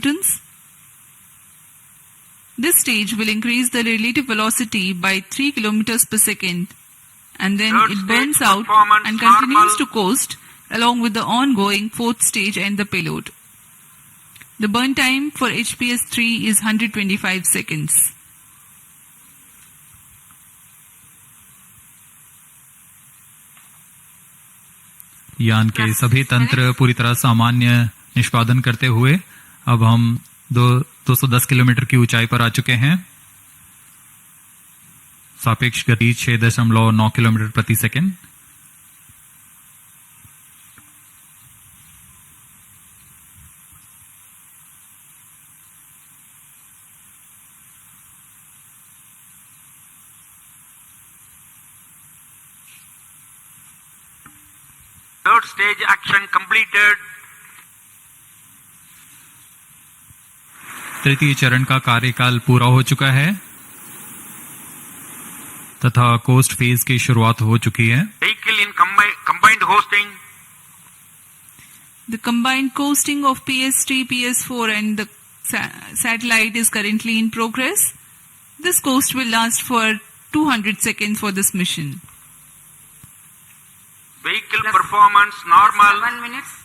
newtons. This stage will increase the relative velocity by 3 kilometers per second, and then it burns out and continues to coast along with the ongoing fourth stage and the payload. The burn time for HPS 3 is 125 seconds. यान के सभी तंत्र पूरी तरह सामान्य निष्पादन करते हुए अब हम 210 किलोमीटर की ऊंचाई पर आ चुके हैं। सापेक्ष गति 6.9 किलोमीटर प्रति second. Third stage action completed. तृतीय चरण का कार्यकाल पूरा हो चुका है तथा कोस्ट फेज की शुरुआत हो चुकी है। Vehicle in combined hosting. The combined coasting of PS3, PS4 and the satellite is currently in progress. This coast will last for 200 seconds for this mission. Vehicle performance normal. 1 minute.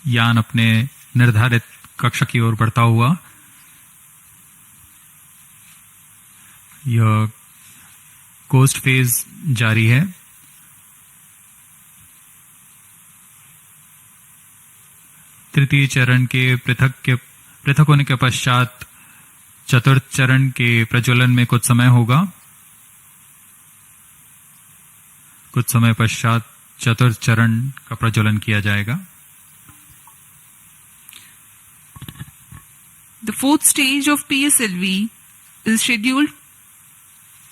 यान अपने निर्धारित कक्षा की ओर बढ़ता हुआ यह कोस्ट फेज जारी है। तृतीय चरण के पृथक होने के पश्चात चतुर्थ चरण के प्रज्वलन में कुछ समय होगा। कुछ समय पश्चात चतुर्थ चरण का प्रज्वलन किया जाएगा। The fourth stage of PSLV is scheduled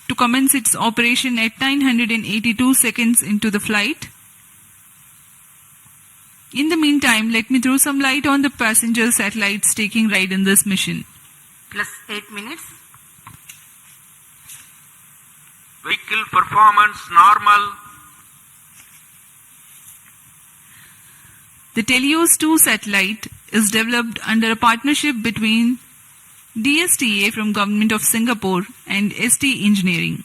to commence its operation at 982 seconds into the flight. In the meantime, let me throw some light on the passenger satellites taking ride in this mission. Plus 8 minutes. Vehicle performance normal. The Telios 2 satellite is developed under a partnership between DSTA from Government of Singapore and ST Engineering.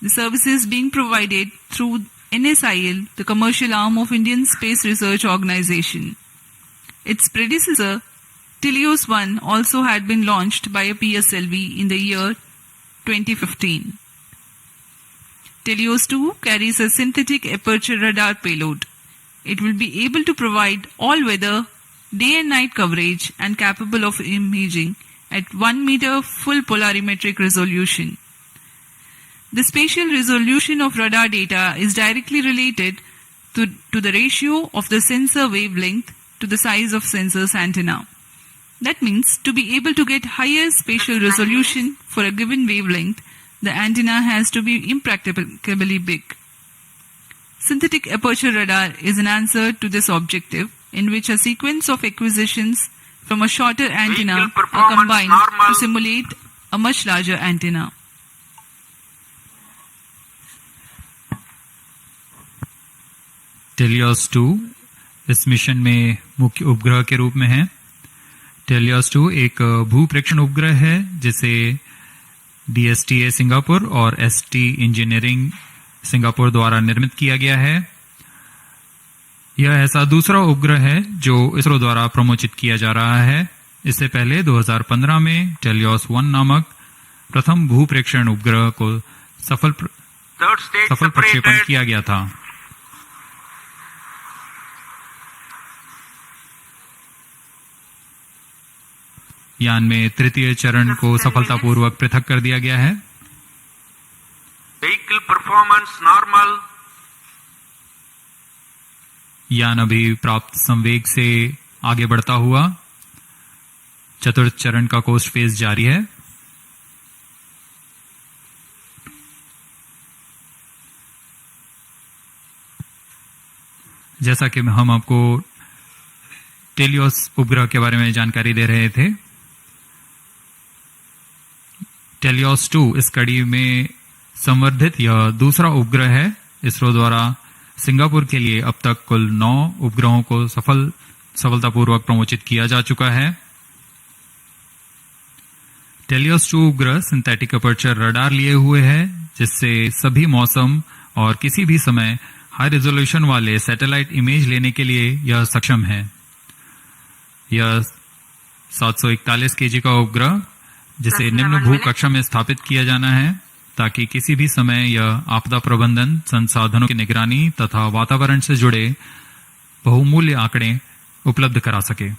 The service is being provided through NSIL, the commercial arm of Indian Space Research Organization. Its predecessor, Telios 1, also had been launched by a PSLV in the year 2015. Telios 2 carries a synthetic aperture radar payload. It will be able to provide all-weather, day and night coverage and capable of imaging at 1 meter full polarimetric resolution. The spatial resolution of radar data is directly related to the ratio of the sensor wavelength to the size of sensor's antenna. That means to be able to get higher spatial resolution for a given wavelength, the antenna has to be impracticably big. Synthetic aperture radar is an answer to this objective, in which a sequence of acquisitions from a shorter antenna are combined to simulate a much larger antenna. Teleost 2 इस mission में मुख्य उपग्रह के रूप में है। Teleost 2 एक भूप्रेक्षण उपग्रह है जिसे DSTA सिंगापुर और ST इंजीनियरिंग सिंगापुर द्वारा निर्मित किया गया है। यह ऐसा दूसरा उपग्रह है जो इसरो द्वारा प्रमोचित किया जा रहा है। इससे पहले 2015 में टेलियोस 1 नामक प्रथम भूप्रेक्षण उपग्रह को सफल प्रक्षेपण किया गया था। यान में तृतीय चरण को सफलतापूर्वक पृथक कर दिया गया है। Vehicle performance normal. यान अभी प्राप्त संवेग से आगे बढ़ता हुआ चतुर्थ चरण का कोस्ट फेज जारी है। जैसा कि हम आपको टेलियोस उपग्रह के बारे में जानकारी दे रहे थे, टेलियोस 2 इस कड़ी में संवर्धित यह दूसरा उपग्रह है। इसरो द्वारा सिंगापुर के लिए अब तक कुल 9 उपग्रहों को सफलतापूर्वक प्रमोचित किया जा चुका है। टेलियोस 2 उपग्रह सिंथेटिक अपर्चर रडार लिए हुए है, जिससे सभी मौसम और किसी भी समय हाई रेजोल्यूशन वाले सैटेलाइट इमेज लेने के लिए यह सक्षम है। यह 741 केजी का उपग्रह जिसे निम्न भू कक्षा में स्थापित किया जाना है, ताकि किसी भी समय यह आपदा प्रबंधन, संसाधनों की निगरानी तथा वातावरण से जुड़े बहुमूल्य आंकड़े उपलब्ध करा सके।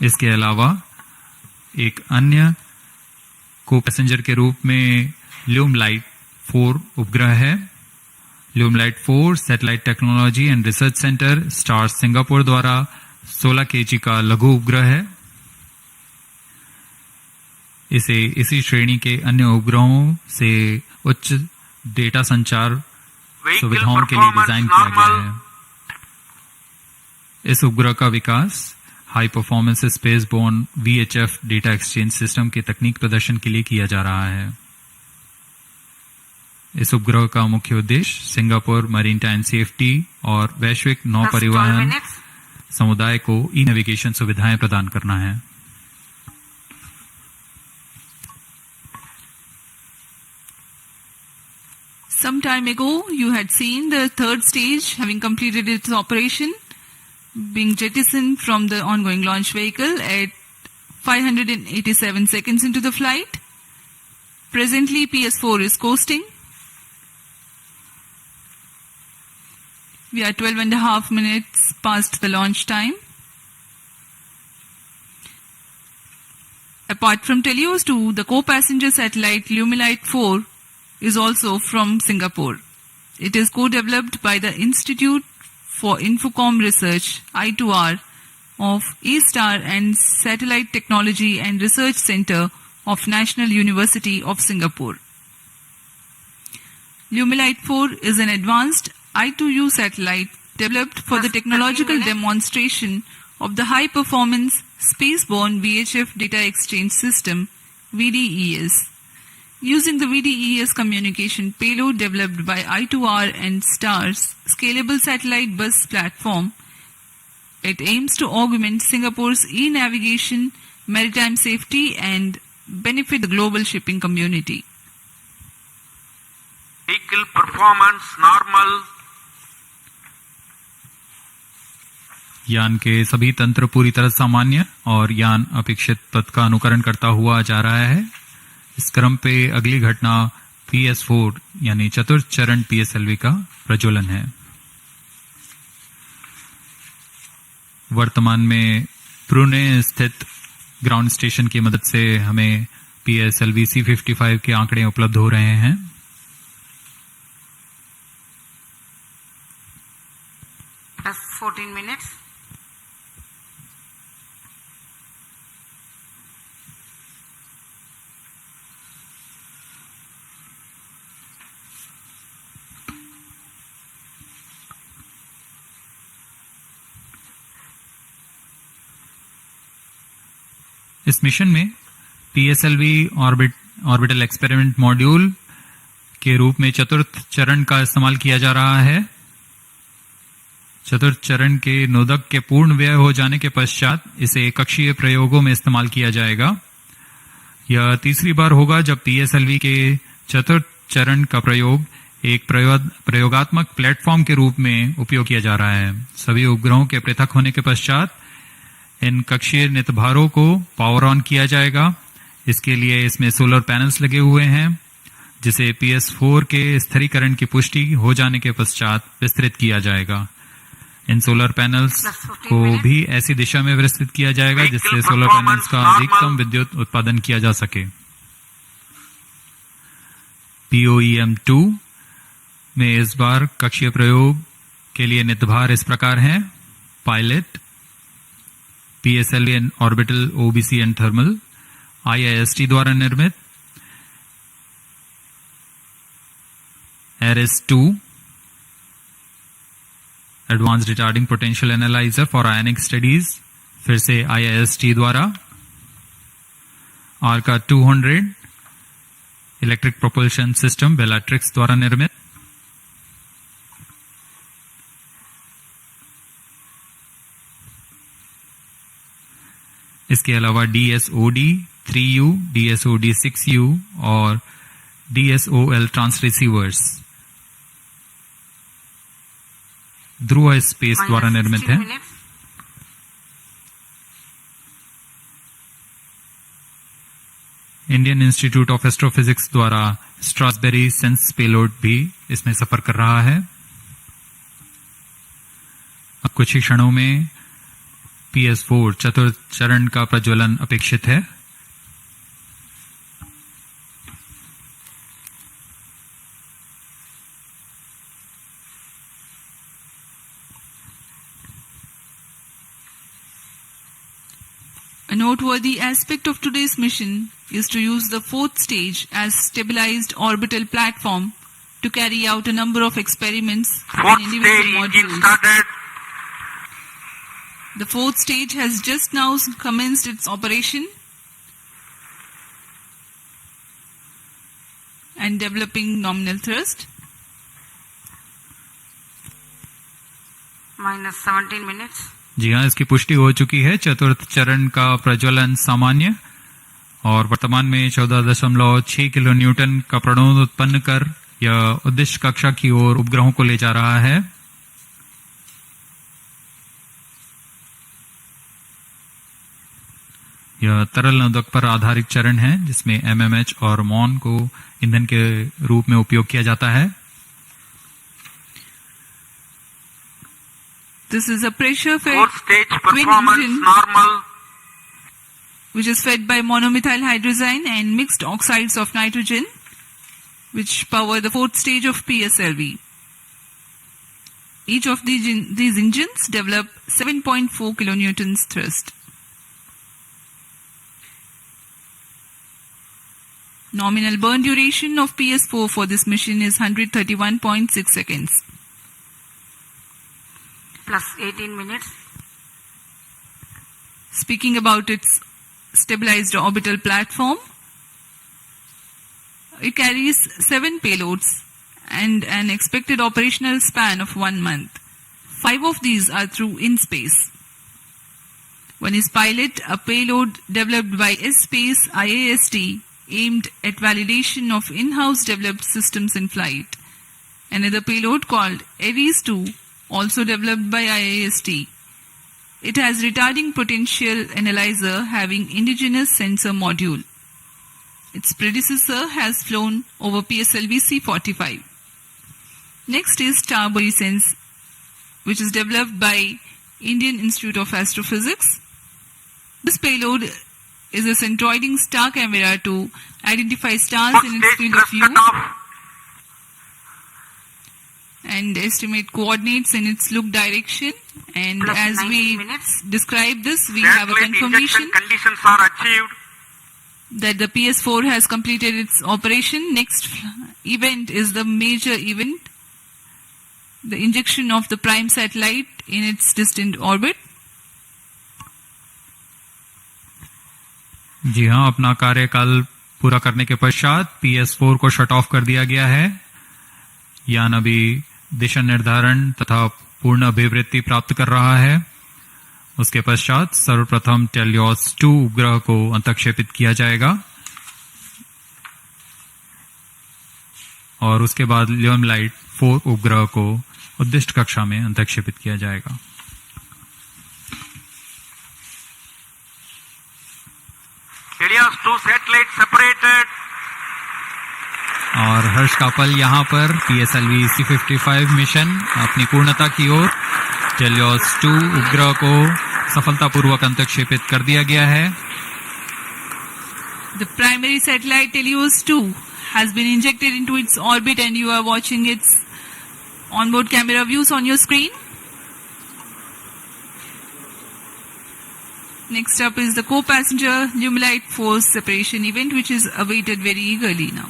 इसके अलावा एक अन्य को पैसेंजर के रूप में ल्यूमलाइट 4 उपग्रह है। ल्यूमलाइट 4 satellite technology and research centre stars Singapore द्वारा 16 केजी का लघु उपग्रह है। इसे इसी श्रेणी के अन्य उपग्रहों से उच्च डेटा संचार सुविधाओं के लिए डिजाइन किया गया है। इस उपग्रह का विकास high performance space borne VHF data exchange system के तकनीक प्रदर्शन के लिए किया जा रहा है। इस उपग्रह का मुख्य उद्देश्य सिंगापुर मैरीटाइम सेफ्टी और वैश्विक नौ परिवहन समुदाय को ई नेविगेशन सुविधाएं प्रदान करना है। Some time ago, you had seen the third stage having completed its operation, being jettisoned from the ongoing launch vehicle at 587 seconds into the flight. Presently, PS4 is coasting. We are 12.5 minutes past the launch time. Apart from Telios 2, the co-passenger satellite Lumilite 4 is also from Singapore. It is co-developed by the Institute for Infocom Research, I2R, of A-Star and Satellite Technology and Research Center of National University of Singapore. Lumilite 4 is an advanced I2U satellite developed for the technological demonstration of the high-performance spaceborne VHF data exchange system, VDES. Using the VDES communication payload developed by I2R and STAR's scalable satellite bus platform, it aims to augment Singapore's e-navigation, maritime safety and benefit the global shipping community. Vehicle performance normal. यान के सभी तंत्र पूरी तरह सामान्य और यान अपेक्षित पथ का अनुकरण करता हुआ जा रहा है। इस क्रम पे अगली घटना PS4 यानी चतुर्थ चरण PSLV का प्रज्वलन है। वर्तमान में पुणे स्थित ग्राउंड स्टेशन की मदद से हमें PSLV C55 के आंकड़े उपलब्ध हो रहे हैं। Plus 14 minutes. इस मिशन में PSLV ऑर्बिटल एक्सपेरिमेंट मॉड्यूल के रूप में चतुर्थ चरण का इस्तेमाल किया जा रहा है। चतुर्थ चरण के नोदक के पूर्ण व्यय हो जाने के पश्चात इसे कक्षीय प्रयोगों में इस्तेमाल किया जाएगा। यह तीसरी बार होगा जब PSLV के चतुर्थ चरण का प्रयोग एक प्रयोगात्मक प्लेटफॉर्म के रूप में उपयोग किया जा रहा है। सभी उपग्रहों के पृथक होने के पश्चात इन कक्षीय नितभारों को पावर ऑन किया जाएगा। इसके लिए इसमें सोलर पैनल्स लगे हुए हैं, जिसे PS4 के स्थिरीकरण की पुष्टि हो जाने के पश्चात विस्तृत किया जाएगा। इन सोलर पैनल्स को भी ऐसी दिशा में विस्तृत किया जाएगा जिससे सोलर पैनल्स का अधिकतम विद्युत उत्पादन किया जा सके। POEM2 में इस बार कक्षीय प्रयोग के लिए नितभार इस प्रकार हैं। Pilot, PSLV and orbital OBC and thermal, IIST द्वारा निर्मित। ARIS-2 advanced retarding potential analyser for ionic studies फिर से IIST द्वारा आर्का 200 इलेक्ट्रिक प्रोपल्शन सिस्टम बेलाट्रिक्स द्वारा निर्मित। इसके अलावा DSOD 3U, DSOD 6U और DSOL ट्रांसरिसीवर्स ध्रुव स्पेस द्वारा निर्मित है। इंडियन इंस्टीट्यूट ऑफ एस्ट्रोफिजिक्स द्वारा स्ट्रासबेरी सेंस पेलोड भी इसमें सफर कर रहा है। अब कुछ ही क्षणों में PS4 चतुर्थ चरण का प्रज्वलन अपेक्षित है। A noteworthy aspect of today's mission is to use the fourth stage as stabilized orbital platform to carry out a number of experiments Fourth in individual stage engine modules. started. The fourth stage has just now commenced its operation and developing nominal thrust. Minus 17 minutes. जी हाँ, इसकी पुष्टि हो चुकी है। चतुर्थ चरण का प्रज्वलन सामान्य और वर्तमान में 14.6 किलो न्यूटन का प्रणोद उत्पन्न कर यह उद्देश्य कक्षा की ओर उपग्रहों को ले जा रहा है। यह तरल नोदक पर आधारित चरण है जिसमें MMH और MON को ईंधन के रूप में उपयोग किया जाता है। This is a pressure-fed Fourth stage twin performance engine normal. which is fed by monomethyl hydrazine and mixed oxides of nitrogen, which power the fourth stage of PSLV. Each of these engines develop 7.4 kilonewtons thrust. Nominal burn duration of PS4 for this mission is 131.6 seconds. Plus 18 minutes. Speaking about its stabilized orbital platform, it carries 7 payloads and an expected operational span of 1 month. 5 of these are through in-space. One is Pilot, a payload developed by S-Space IIST aimed at validation of in-house developed systems in flight. Another payload called Ares 2, also developed by IIST. It has retarding potential analyzer having indigenous sensor module. Its predecessor has flown over Pslv C55. Next is Starbody Sense, which is developed by Indian Institute of Astrophysics. This payload is a centroiding star camera to identify stars Fourth in its stage field of thrust view cutoff. and estimate coordinates in its look direction. And Plus as 90 we minutes. describe this, we have a Satellite confirmation injection conditions are achieved. that the PS4 has completed its operation. Next event is the major event, the injection of the prime satellite in its distant orbit. जी हाँ, अपना कार्यकाल पूरा करने के पश्चात PS4 को shut off कर दिया गया है। यान अभी दिशा निर्धारण तथा पूर्ण अभिवृत्ति प्राप्त कर रहा है। उसके पश्चात सर्वप्रथम टेलियोस 2 उपग्रह को अंतक्षेपित किया जाएगा और उसके बाद ल्यूमलाइट 4 उपग्रह को उद्दिष्ट कक्षा में अंतक्षेपित किया जाएगा। Helios 2 satellite separated. और हर्ष का पल यहाँ पर PSLV C55 मिशन अपनी पूर्णता की ओर। टेलियोस 2 उपग्रह को सफलतापूर्वक अंतक्षेपित कर दिया गया है। The primary satellite Helios 2 has been injected into its orbit and you are watching its onboard camera views on your screen. Next up is the co-passenger Lumilite force separation event, which is awaited very eagerly now.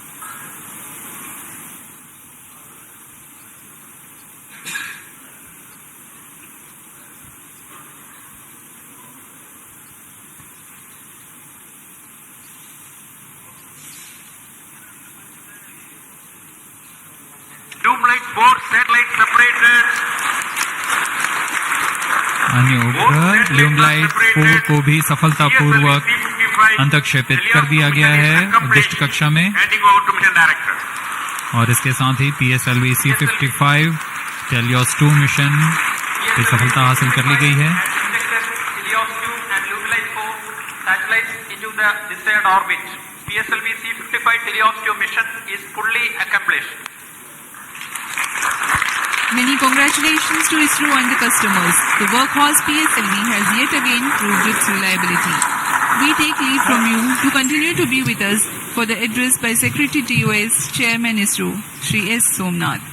separated. अन्य उपग्रह ल्यूमलाइट 4 को भी सफलतापूर्वक अंतक्षेपित कर दिया गया है उद्दिष्ट कक्षा में, Handing over to mission director. और इसके साथ ही PSLV C55 टेलियोस 2 मिशन की सफलता हासिल कर ली गई है। Helios 2 and Lumilite 4 satellites into the desired orbit. PSLV C55 Helios 2 mission is fully accomplished. Many congratulations to Isro and the customers. The workhorse PSLV has yet again proved its reliability. We take leave from you to continue to be with us for the address by Secretary TOS, Chairman Isro, Shri S. Somnath.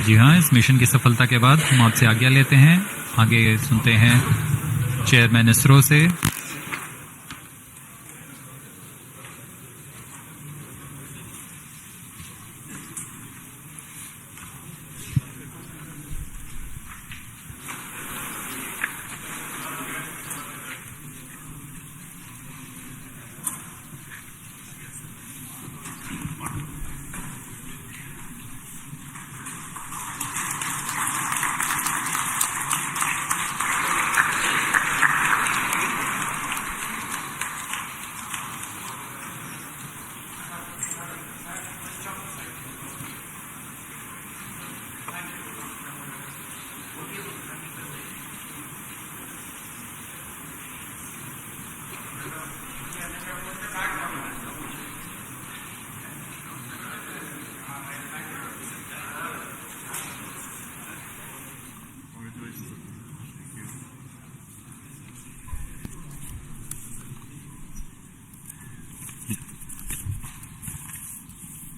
जी हाँ, इस mission की सफलता के बाद हम आपसे आज्ञा लेते हैं। आगे सुनते हैं चेयरमैन इसरो से।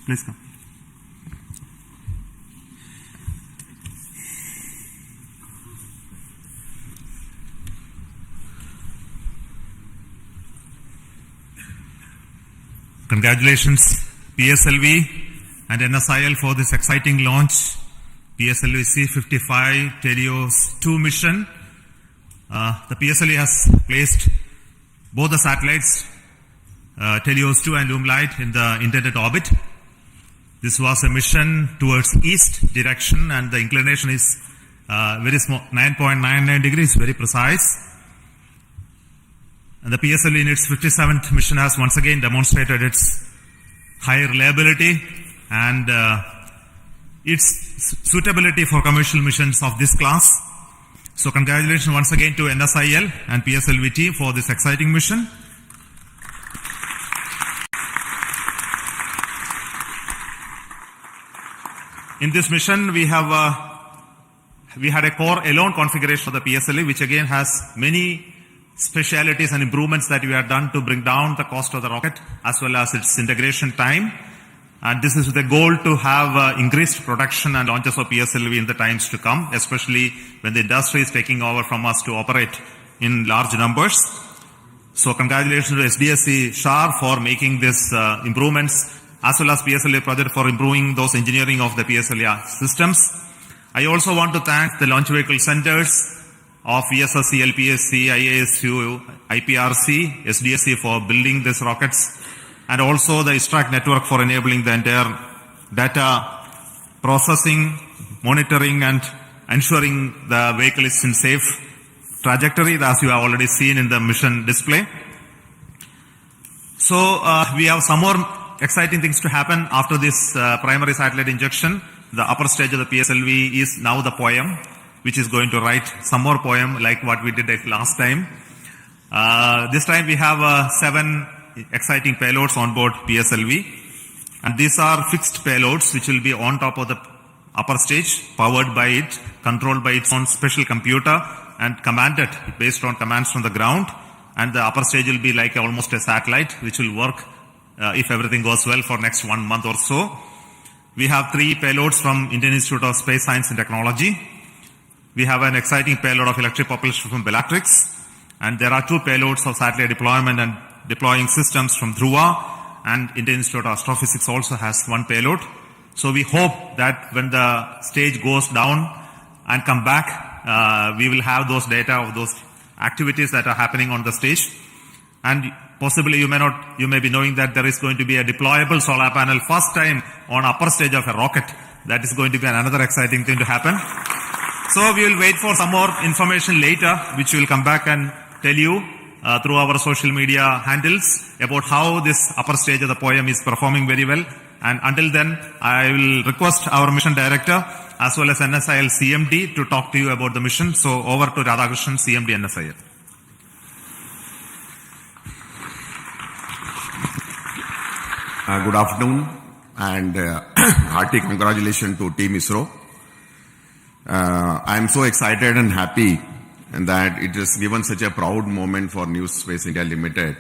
Please come. Congratulations PSLV and NSIL for this exciting launch. PSLV C55 Helios 2 mission. The PSLV has placed both the satellites Helios 2 and Lumilite in the intended orbit. This was a mission towards east direction, and the inclination is very small, 9.99 degrees, very precise. And the PSLV in its 57th mission has once again demonstrated its high reliability and its suitability for commercial missions of this class. So congratulations once again to NSIL and PSLV team for this exciting mission. In this mission, we had a core alone configuration of the PSLV, which again has many specialities and improvements that we have done to bring down the cost of the rocket as well as its integration time. And this is with the goal to have increased production and launches of PSLV in the times to come, especially when the industry is taking over from us to operate in large numbers. So congratulations to SDSC SHAR for making these improvements, as well as PSLV project for improving those engineering of the PSLV systems. I also want to thank the launch vehicle centers of VSSC, LPSC, IASU, IPRC, SDSC for building these rockets, and also the ISTRAC network for enabling the entire data processing, monitoring, and ensuring the vehicle is in safe trajectory, as you have already seen in the mission display. So we have some more exciting things to happen after this primary satellite injection. The upper stage of the PSLV is now the poem, which is going to write some more poem like what we did last time. This time we have 7 exciting payloads on board PSLV, and these are fixed payloads which will be on top of the upper stage, powered by it, controlled by its own special computer, and commanded based on commands from the ground. And the upper stage will be like almost a satellite which will work if everything goes well for next 1 month or so. We have 3 payloads from Indian Institute of Space Science and Technology. We have an exciting payload of electric propulsion from Bellatrix, and there are 2 payloads of satellite deployment and deploying systems from Dhruva, and Indian Institute of Astrophysics also has 1 payload. So we hope that when the stage goes down and come back, we will have those data of those activities that are happening on the stage. And possibly you may be knowing that there is going to be a deployable solar panel first time on upper stage of a rocket. That is going to be another exciting thing to happen. So we will wait for some more information later, which we will come back and tell you through our social media handles about how this upper stage of the poem is performing very well. And until then, I will request our mission director as well as NSIL CMD to talk to you about the mission. So over to Radhakrishnan, CMD NSIL. Good afternoon and hearty congratulations to Team Isro. I am so excited and happy that it has given such a proud moment for New Space India Limited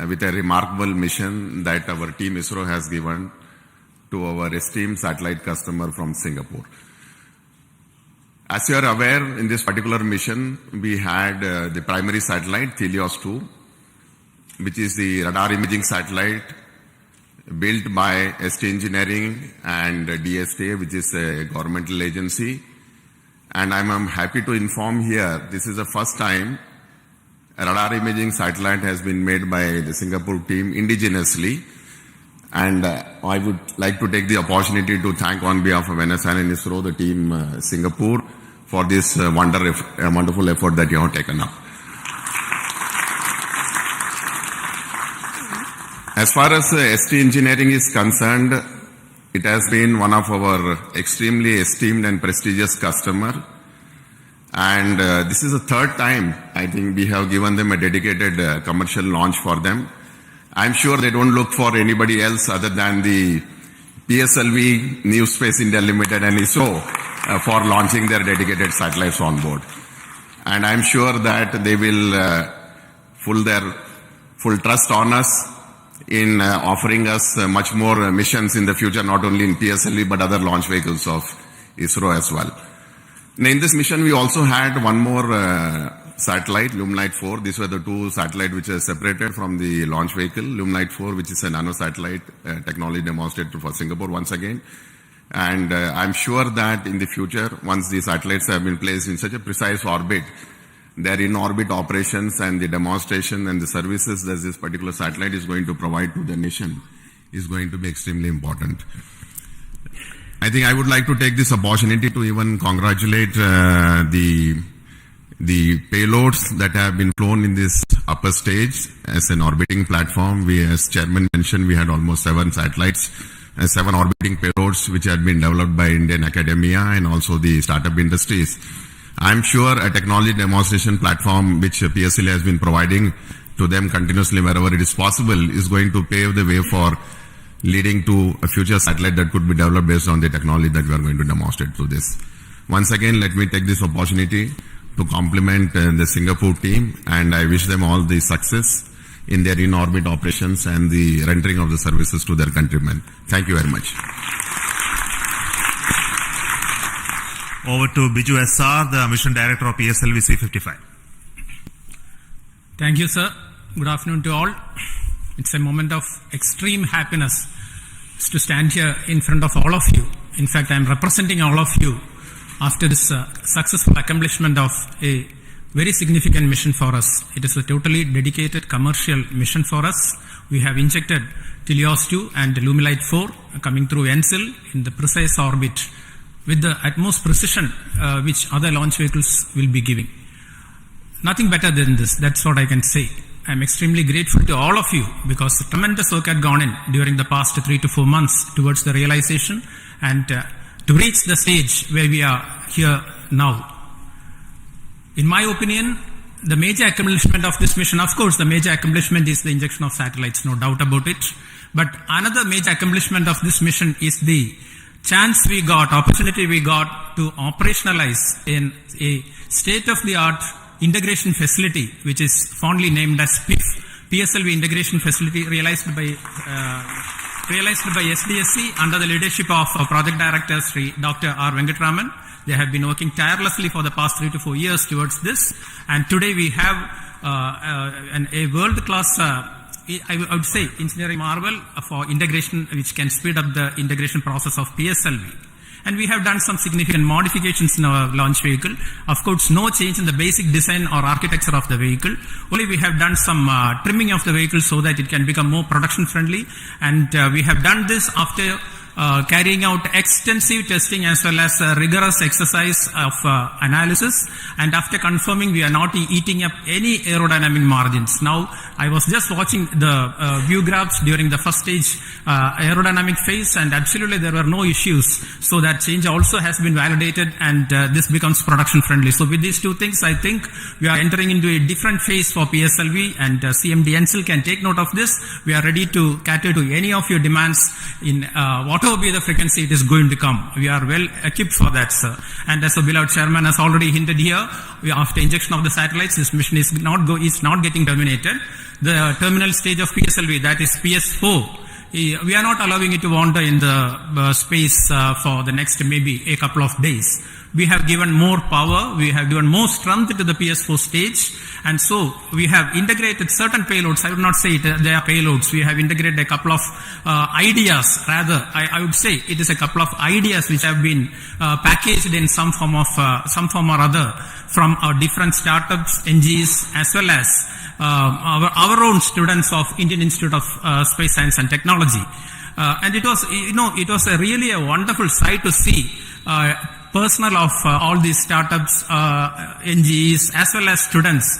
with a remarkable mission that our Team Isro has given to our esteemed satellite customer from Singapore. As you are aware, in this particular mission, we had the primary satellite, Helios 2, which is the radar imaging satellite built by ST Engineering and DSTA, which is a governmental agency. And I'm happy to inform here, this is the first time a radar imaging satellite has been made by the Singapore team indigenously. And I would like to take the opportunity to thank on behalf of NSIL and ISRO, the team Singapore, for this wonderful effort that you have taken up. As far as ST Engineering is concerned, it has been one of our extremely esteemed and prestigious customer. And this is the third time, I think, we have given them a dedicated commercial launch for them. I'm sure they don't look for anybody else other than the PSLV, New Space India Limited and ISRO for launching their dedicated satellites on board. And I'm sure that they will full trust on us in offering us much more missions in the future, not only in PSLV but other launch vehicles of ISRO as well. Now, in this mission, we also had one more satellite, Lumelite 4. These were the two satellites which are separated from the launch vehicle. Lumelite 4, which is a nano-satellite technology demonstrated for Singapore once again. And I'm sure that in the future, once these satellites have been placed in such a precise orbit, their in-orbit operations and the demonstration and the services that this particular satellite is going to provide to the nation is going to be extremely important. I think I would like to take this opportunity to even congratulate the payloads that have been flown in this upper stage as an orbiting platform. We, as Chairman mentioned, we had almost 7 satellites, 7 orbiting payloads which had been developed by Indian academia and also the startup industries. I'm sure a technology demonstration platform which PSLV has been providing to them continuously wherever it is possible is going to pave the way for leading to a future satellite that could be developed based on the technology that we are going to demonstrate through this. Once again, let me take this opportunity to compliment the Singapore team, and I wish them all the success in their in-orbit operations and the rendering of the services to their countrymen. Thank you very much. Over to Biju SR, the Mission Director of Pslv C55. Thank you, sir. Good afternoon to all. It's a moment of extreme happiness to stand here in front of all of you. In fact, I'm representing all of you after this successful accomplishment of a very significant mission for us. It is a totally dedicated commercial mission for us. We have injected Helios 2 and Lumelite 4 coming through NSIL in the precise orbit with the utmost precision which other launch vehicles will be giving. Nothing better than this. That's what I can say. I'm extremely grateful to all of you because tremendous work had gone in during the past 3 to 4 months towards the realization and to reach the stage where we are here now. In my opinion, the major accomplishment of this mission, of course, the major accomplishment is the injection of satellites, no doubt about it. But another major accomplishment of this mission is the chance we got, opportunity we got to operationalize in a state-of-the-art integration facility, which is fondly named as PIF, PSLV Integration Facility, realized by SDSC under the leadership of Project Director Sri Dr. R. Venkatraman. They have been working tirelessly for the past 3 to 4 years towards this, and today we have a world-class, I would say, engineering marvel for integration, which can speed up the integration process of PSLV. and we have done some significant modifications in our launch vehicle. Of course, no change in the basic design or architecture of the vehicle. Only we have done some trimming of the vehicle so that it can become more production friendly, and we have done this after carrying out extensive testing as well as rigorous exercise of analysis, and after confirming we are not eating up any aerodynamic margins. Now, I was just watching the view graphs during the first stage aerodynamic phase, and absolutely there were no issues. So that change also has been validated, and this becomes production friendly. So with these two things, I think we are entering into a different phase for PSLV, and CMD NCL can take note of this. We are ready to cater to any of your demands in whatever be the frequency it is going to come. We are well equipped for that, sir. And as the beloved chairman has already hinted here, after injection of the satellites, this mission is not getting terminated. The terminal stage of PSLV, that is PS4, we are not allowing it to wander in the space for the next maybe a couple of days. We have given more power, we have given more strength to the PS4 stage, and so we have integrated certain payloads. I would not say they are payloads. We have integrated a couple of ideas, rather, I would say it is a couple of ideas which have been packaged in some form or other from our different startups, NGs, as well as our own students of Indian Institute of Space Science and Technology. And it was really a wonderful sight to see personnel of all these startups, NGs, as well as students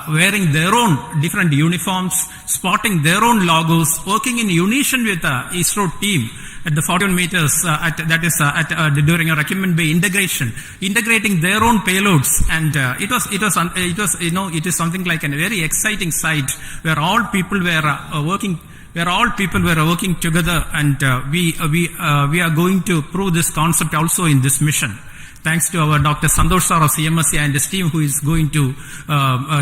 wearing their own different uniforms, sporting their own logos, working in unison with the Isro team at the 41 meters, during a Requirement Bay integration, integrating their own payloads, and it is something like a very exciting sight where all people were working. Where all people were working together, and we are going to prove this concept also in this mission. Thanks to our Dr. Santosh sir of CMSC and his team, who is going to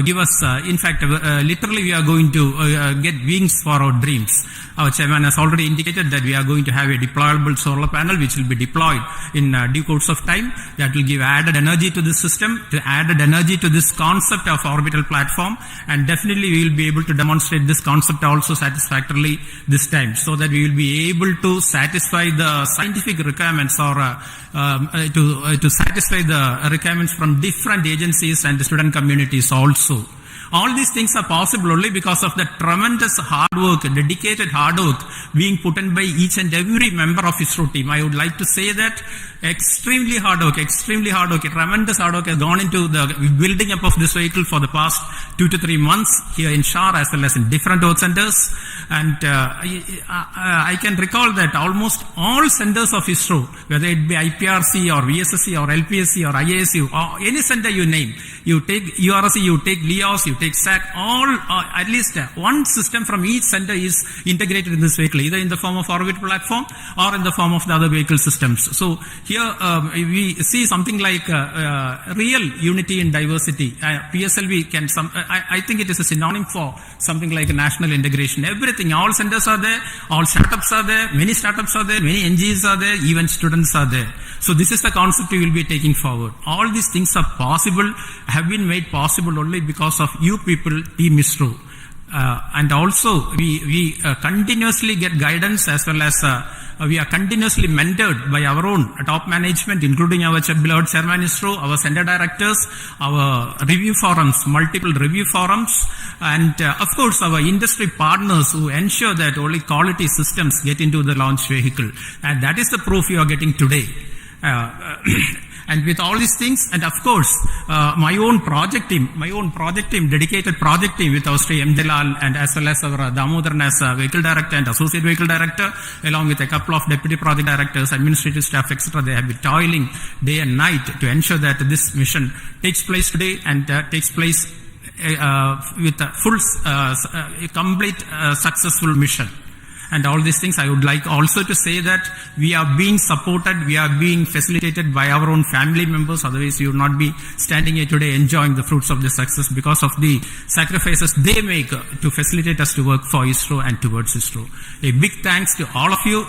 give us, literally we are going to get wings for our dreams. Our chairman has already indicated that we are going to have a deployable solar panel which will be deployed in due course of time. That will give added energy to the system, added energy to this concept of orbital platform, and definitely we will be able to demonstrate this concept also satisfactorily this time, so that we will be able to satisfy the scientific requirements or to satisfy the requirements from different agencies and the student communities also. All these things are possible only because of the tremendous hard work, dedicated hard work being put in by each and every member of ISRO team. I would like to say that extremely hard work, tremendous hard work has gone into the building up of this vehicle for the past 2 to 3 months here in Shar as well as in different work centers. And I can recall that almost all centers of ISRO, whether it be IPRC or VSSC or LPSC or IASU or any center you name, you take URSC, you take LEOS, you take SAC, all at least one system from each center is integrated in this vehicle, either in the form of orbital platform or in the form of the other vehicle systems. So here we see something like real unity in diversity. PSLV can I think it is a synonym for something like a national integration. Everything, all centers are there, all startups are there, many startups are there, many NGOs are there, even students are there. So this is the concept we will be taking forward. All these things are possible, have been made possible only because of you people, Team ISRO. And also we continuously get guidance as well as we are continuously mentored by our own top management, including our beloved chairman ISRO, our center directors, our review forums, multiple review forums, and of course our industry partners who ensure that only quality systems get into the launch vehicle. And that is the proof you are getting today. And with all these things, and of course, my own project team, dedicated project team with our Sri M. Jalal and as well as our Damodaran as vehicle director and associate vehicle director, along with a couple of deputy project directors, administrative staff, etc. They have been toiling day and night to ensure that this mission takes place today and takes place with a full, complete, successful mission. And all these things, I would like also to say that we are being supported, we are being facilitated by our own family members. Otherwise, you would not be standing here today enjoying the fruits of this success because of the sacrifices they make to facilitate us to work for ISRO and towards ISRO. A big thanks to all of you.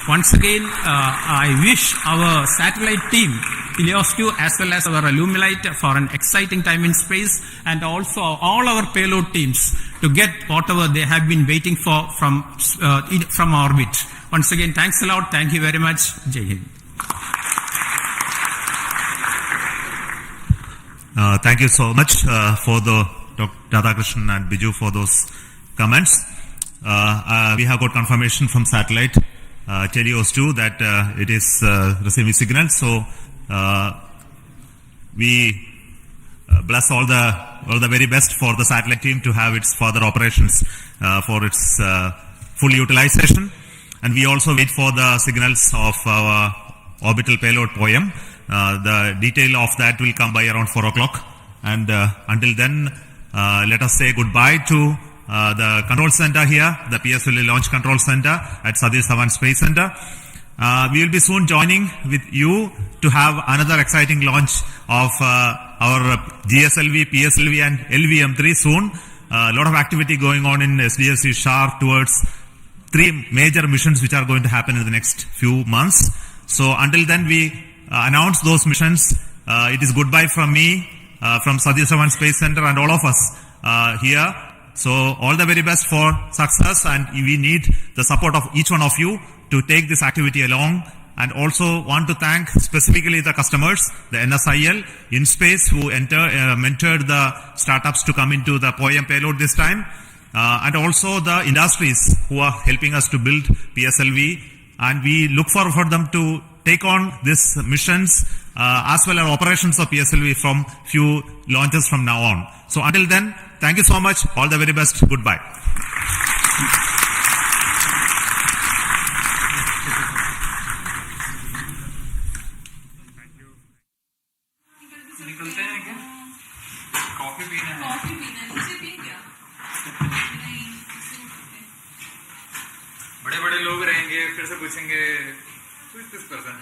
Once again, I wish our satellite team, Helios 2 as well as our Illumilite, for an exciting time in space, and also all our payload teams to get whatever they have been waiting for from orbit. Once again, thanks a lot. Thank you very much. Jai Hind. Thank you so much for the Dr. Radhakrishnan and Biju for those comments. We have got confirmation from satellite Telios 2 that it is receiving signal. So we bless all the very best for the satellite team to have its further operations for its full utilization. And we also wait for the signals of our orbital payload POEM. The detail of that will come by around 4 o'clock. And until then, let us say goodbye to the control center here, the PSLV Launch Control Center at Satish Dhawan Space Center. We will be soon joining with you to have another exciting launch of our GSLV, PSLV and LVM3 soon. A lot of activity going on in SDFC SHAR towards 3 major missions which are going to happen in the next few months. So until then we announce those missions. It is goodbye from me, from Satish Dhawan Space Center and all of us here. So all the very best for success, and we need the support of each one of you to take this activity along. And also want to thank specifically the customers, the NSIL, InSpace, who mentored the startups to come into the POEM payload this time, and also the industries who are helping us to build PSLV. And we look forward for them to take on these missions as well as operations of PSLV from few launches from now on. So until then, thank you so much. All the very best. Goodbye. निकलते हैं क्या? Coffee पीना है। Coffee पीना है, मुझे भी क्या? नहीं, बड़े बड़े लोग रहेंगे, फिर से पूछेंगे, who is this person?